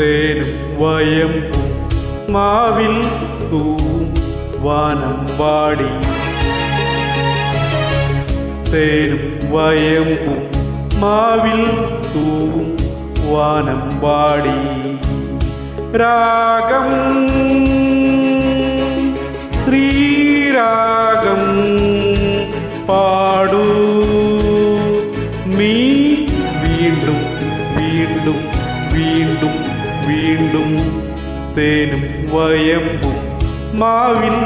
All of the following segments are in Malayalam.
തേനും വയമ്പും മാവിൽ തൂവും വാനമ്പാടി. തേനും വയമ്പും മാവിൽ തൂവും വാനമ്പാടി. രാഗം ശ്രീരാഗം പാടൂ നീ വീണ്ടും വീണ്ടും വീണ്ടും വീണ്ടും. തേനും വയമ്പും മാവിൽ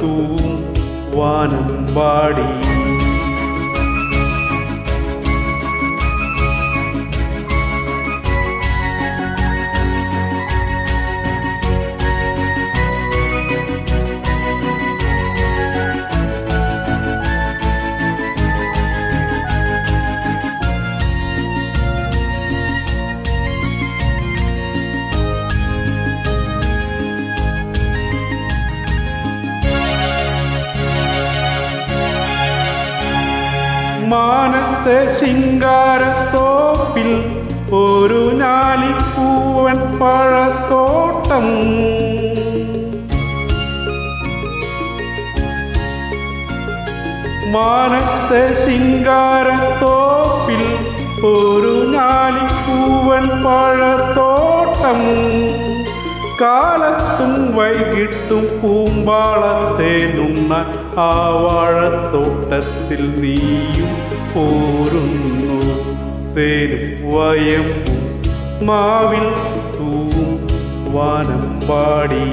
തൂവും വാനമ്പാടി. മാനത്തെ ശിങ്കാരത്തോപ്പിൽ ഒരു ഞാലിപ്പൂവൻ പഴത്തോട്ടം. മാനത്തെ ശിങ്കാരത്തോപ്പിൽ ഒരു ഞാലിപ്പൂവൻ പഴത്തോട്ടം. കാലത്തും വൈകിട്ടും പൂമ്പാളത്തേനുണ്ണ ആ വാഴത്തോട്ടത്തിൽ നീയും പോരുന്നു. തേനും വയമ്പും മാവിൽ തൂവും വാനമ്പാടി.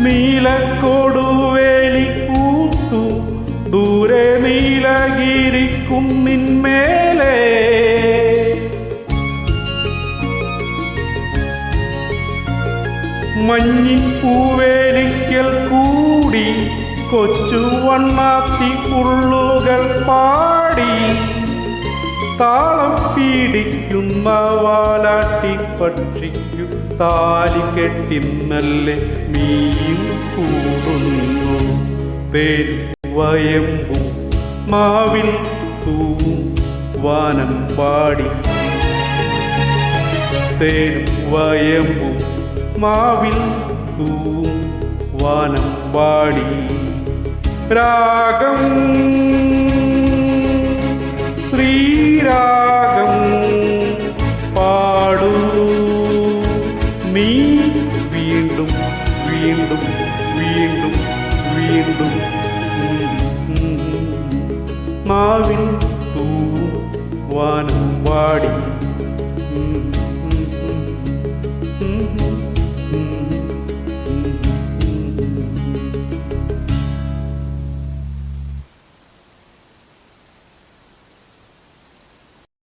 നീലക്കൊടുവേലി പൂത്തു ദൂരെ നീലഗിരിക്കുന്നിന്മേലെ. മഞ്ഞിപ്പൂവേലിക്കൽ കൂടി കൊച്ചു വണ്ണാത്തി പുള്ളുകൾ പാടി. താളം പീഡിക്കുന്ന വാലാട്ടി പക്ഷിക്കു താലി കെട്ടിന്നല്ലേ നീയും കൂടുന്നു. തേനും വയമ്പും മാവിൽ തൂവും വാനമ്പാടി. തേനും വയമ്പും മാവിൽ തൂവും വാനമ്പാടി. രാഗം ശ്രീരാഗം പാടൂ നീ വീണ്ടും വീണ്ടും വീണ്ടും വീണ്ടും. മാവിൽ തൂവും വാനമ്പാടി.